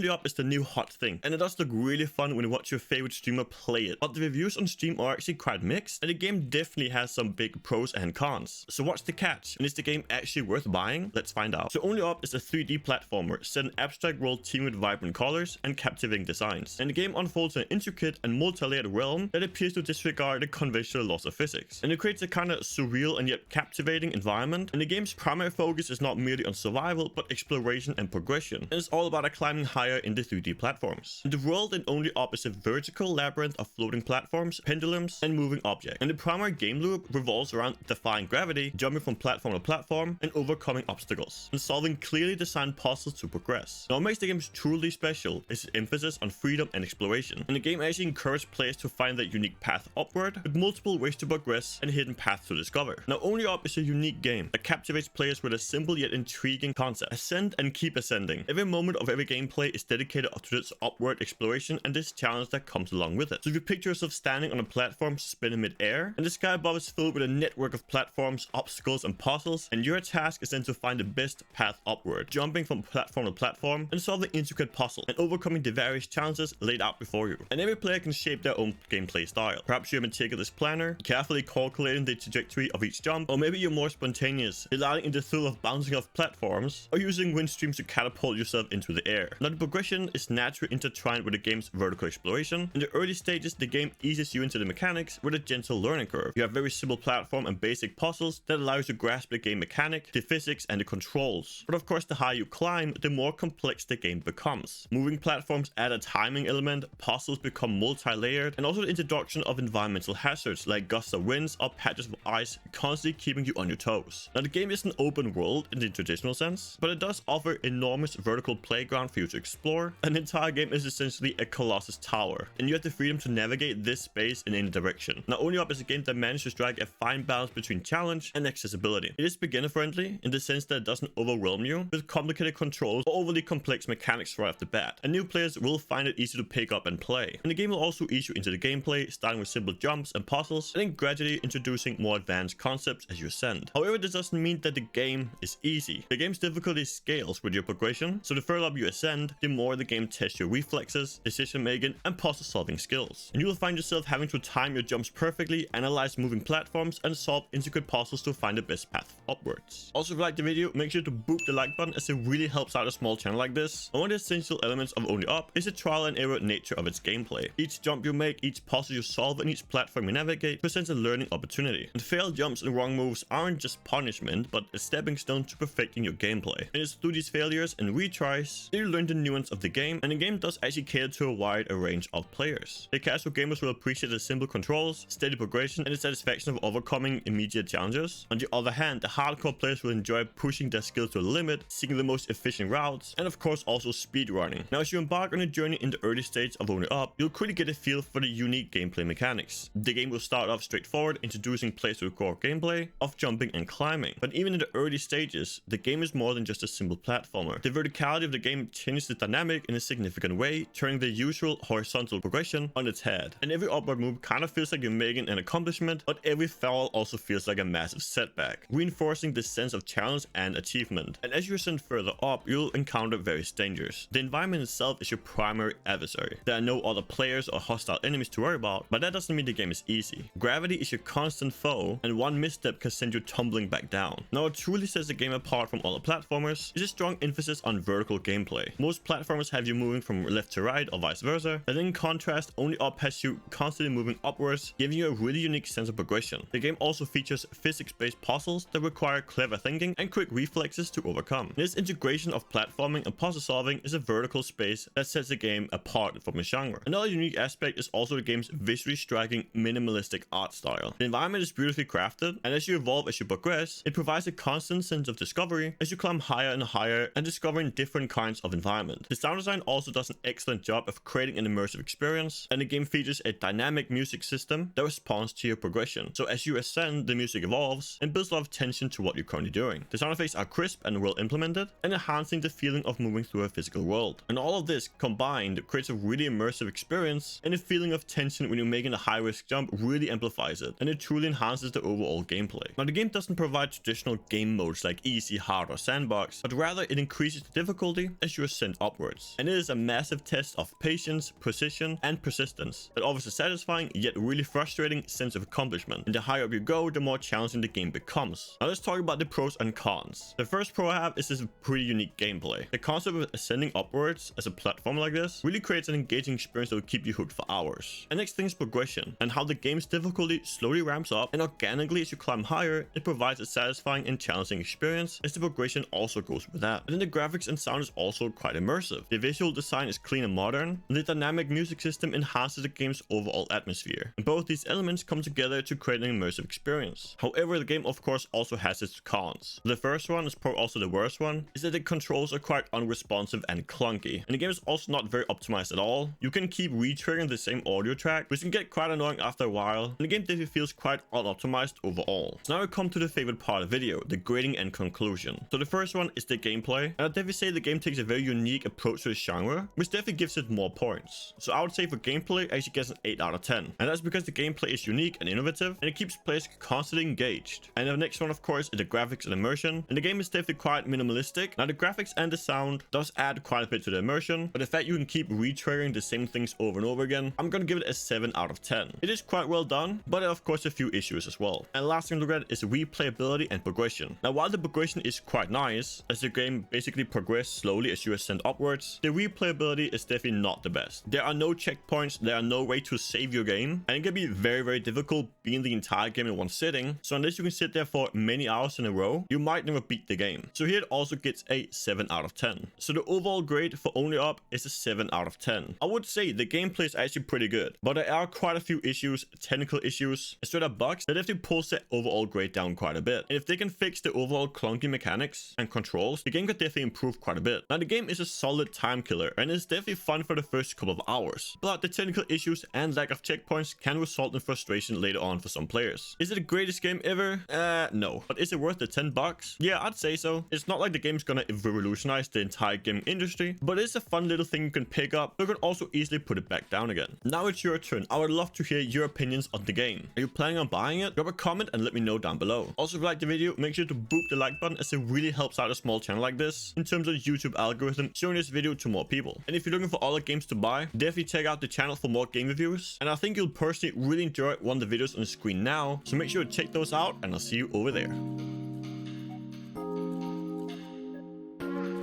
Only Up is the new hot thing, and it does look really fun when you watch your favorite streamer play it. But the reviews on Steam are actually quite mixed, and the game definitely has some big pros and cons. So what's the catch? And is the game actually worth buying? Let's find out. So Only Up is a 3D platformer set in an abstract world teamed with vibrant colors and captivating designs. And the game unfolds in an intricate and multi-layered realm that appears to disregard the conventional laws of physics. And it creates a kind of surreal and yet captivating environment. And the game's primary focus is not merely on survival, but exploration and progression. And it's all about climbing higher in the 3D platforms. And the world in Only Up is a vertical labyrinth of floating platforms, pendulums, and moving objects. And the primary game loop revolves around defying gravity, jumping from platform to platform, and overcoming obstacles, and solving clearly designed puzzles to progress. Now, what makes the game truly special is its emphasis on freedom and exploration. And the game actually encourages players to find their unique path upward, with multiple ways to progress and hidden paths to discover. Now, Only Up is a unique game that captivates players with a simple yet intriguing concept: ascend and keep ascending. Every moment of every gameplay is dedicated to this upward exploration and this challenge that comes along with it. So if you picture yourself standing on a platform suspended mid-air, and the sky above is filled with a network of platforms, obstacles, and puzzles, and your task is then to find the best path upward, jumping from platform to platform and solving intricate puzzles and overcoming the various challenges laid out before you. And every player can shape their own gameplay style. Perhaps you're a meticulous planner, carefully calculating the trajectory of each jump, or maybe you're more spontaneous, delighting in the thrill of bouncing off platforms, or using wind streams to catapult yourself into the air. Now, the progression is naturally intertwined with the game's vertical exploration. In the early stages, the game eases you into the mechanics with a gentle learning curve. You have very simple platform and basic puzzles that allow you to grasp the game mechanic, the physics, and the controls. But of course, the higher you climb, the more complex the game becomes. Moving platforms add a timing element, puzzles become multi-layered, and also the introduction of environmental hazards like gusts of winds or patches of ice constantly keeping you on your toes. Now, the game is an open world in the traditional sense, but it does offer enormous vertical playground for you to explore. An entire game is essentially a Colossus tower, and you have the freedom to navigate this space in any direction. Now, Only Up is a game that manages to strike a fine balance between challenge and accessibility. It is beginner friendly in the sense that it doesn't overwhelm you with complicated controls or overly complex mechanics right off the bat, and new players will find it easy to pick up and play. And the game will also ease you into the gameplay, starting with simple jumps and puzzles, and then gradually introducing more advanced concepts as you ascend. However, this doesn't mean that the game is easy. The game's difficulty scales with your progression, so the further up you ascend, the more the game tests your reflexes, decision making, and puzzle solving skills. And you will find yourself having to time your jumps perfectly, analyze moving platforms, and solve intricate puzzles to find the best path upwards. Also, if you like the video, make sure to boop the like button, as it really helps out a small channel like this. And one of the essential elements of Only Up is the trial and error nature of its gameplay. Each jump you make, each puzzle you solve, and each platform you navigate presents a learning opportunity. And failed jumps and wrong moves aren't just punishment, but a stepping stone to perfecting your gameplay. And it's through these failures and retries that you learn the nuance of the game, and the game does actually cater to a wide range of players. The casual gamers will appreciate the simple controls, steady progression, and the satisfaction of overcoming immediate challenges. On the other hand, the hardcore players will enjoy pushing their skills to the limit, seeking the most efficient routes, and of course also speedrunning. Now, as you embark on a journey in the early stage of Only Up, you'll quickly get a feel for the unique gameplay mechanics. The game will start off straightforward, introducing players to the core gameplay of jumping and climbing. But even in the early stages, the game is more than just a simple platformer. The verticality of the game changes the dynamic in a significant way, turning the usual horizontal progression on its head. And every upward move kind of feels like you're making an accomplishment, but every fall also feels like a massive setback, reinforcing this sense of challenge and achievement. And as you ascend further up, you'll encounter various dangers. The environment itself is your primary adversary. There are no other players or hostile enemies to worry about, but that doesn't mean the game is easy. Gravity is your constant foe, and one misstep can send you tumbling back down. Now, what truly sets the game apart from other platformers is a strong emphasis on vertical gameplay. Most platformers have you moving from left to right or vice versa, and in contrast, Only Up has you constantly moving upwards, giving you a really unique sense of progression. The game also features physics-based puzzles that require clever thinking and quick reflexes to overcome. This integration of platforming and puzzle solving is a vertical space that sets the game apart from the genre. Another unique aspect is also the game's visually striking minimalistic art style. The environment is beautifully crafted, and as you evolve as you progress, it provides a constant sense of discovery as you climb higher and higher and discovering different kinds of environment. The sound design also does an excellent job of creating an immersive experience, and the game features a dynamic music system that responds to your progression. So as you ascend, the music evolves and builds a lot of tension to what you're currently doing. The sound effects are crisp and well implemented, and enhancing the feeling of moving through a physical world. And all of this combined creates a really immersive experience, and the feeling of tension when you're making a high-risk jump really amplifies it, and it truly enhances the overall gameplay. Now, the game doesn't provide traditional game modes like easy, hard, or sandbox, but rather it increases the difficulty as you ascend upwards. upwards. And it is a massive test of patience, precision, and persistence that offers a satisfying yet really frustrating sense of accomplishment. And the higher up you go, the more challenging the game becomes. Now let's talk about the pros and cons. The first pro I have is this pretty unique gameplay. The concept of ascending upwards as a platform like this really creates an engaging experience that will keep you hooked for hours. And next thing is progression, and how the game's difficulty slowly ramps up, and organically as you climb higher, it provides a satisfying and challenging experience as the progression also goes with that. And then the graphics and sound is also quite immersive. The visual design is clean and modern, and the dynamic music system enhances the game's overall atmosphere. And both these elements come together to create an immersive experience. However, the game of course also has its cons. The first one is probably also the worst one, is that the controls are quite unresponsive and clunky, and the game is also not very optimized at all. You can keep re-triggering the same audio track, which can get quite annoying after a while, and the game definitely feels quite unoptimized overall. So now we come to the favorite part of the video, the grading and conclusion. So the first one is the gameplay, and I'd definitely say the game takes a very unique approach to the genre, which definitely gives it more points. So I would say for gameplay, it actually gets an 8 out of 10, and that's because the gameplay is unique and innovative, and it keeps players constantly engaged. And the next one of course is the graphics and immersion, and the game is definitely quite minimalistic. Now the graphics and the sound does add quite a bit to the immersion, but the fact you can keep re-triggering the same things over and over again, I'm gonna give it a 7 out of 10. It is quite well done, but of course a few issues as well. And last thing to look at is replayability and progression. Now while the progression is quite nice, as the game basically progresses slowly as you ascend upwards, the replayability is definitely not the best. There are no checkpoints, there are no way to save your game, and it can be very difficult beating the entire game in one sitting. So unless you can sit there for many hours in a row, you might never beat the game. So here it also gets a 7 out of 10. So the overall grade for Only Up is a 7 out of 10. I would say the gameplay is actually pretty good, but there are quite a few issues, technical issues, straight up bugs that definitely pulls the overall grade down quite a bit. And if they can fix the overall clunky mechanics and controls, the game could definitely improve quite a bit. Now the game is a solid time killer, and it's definitely fun for the first couple of hours, but the technical issues and lack of checkpoints can result in frustration later on for some players. Is it the greatest game ever? No. But is it worth the 10 bucks? Yeah, I'd say so. It's not like the game's gonna revolutionize the entire gaming industry, but it's a fun little thing you can pick up, but you can also easily put it back down again. Now it's your turn. I would love to hear your opinions on the game. Are you planning on buying it? Drop a comment and let me know down below. Also, if you like the video, make sure to boop the like button, as it really helps out a small channel like this in terms of YouTube algorithm showing this video to more people. And if you're looking for other games to buy, definitely check out the channel for more game reviews, and I think you'll personally really enjoy one of the videos on the screen now, so make sure to check those out, and I'll see you over there.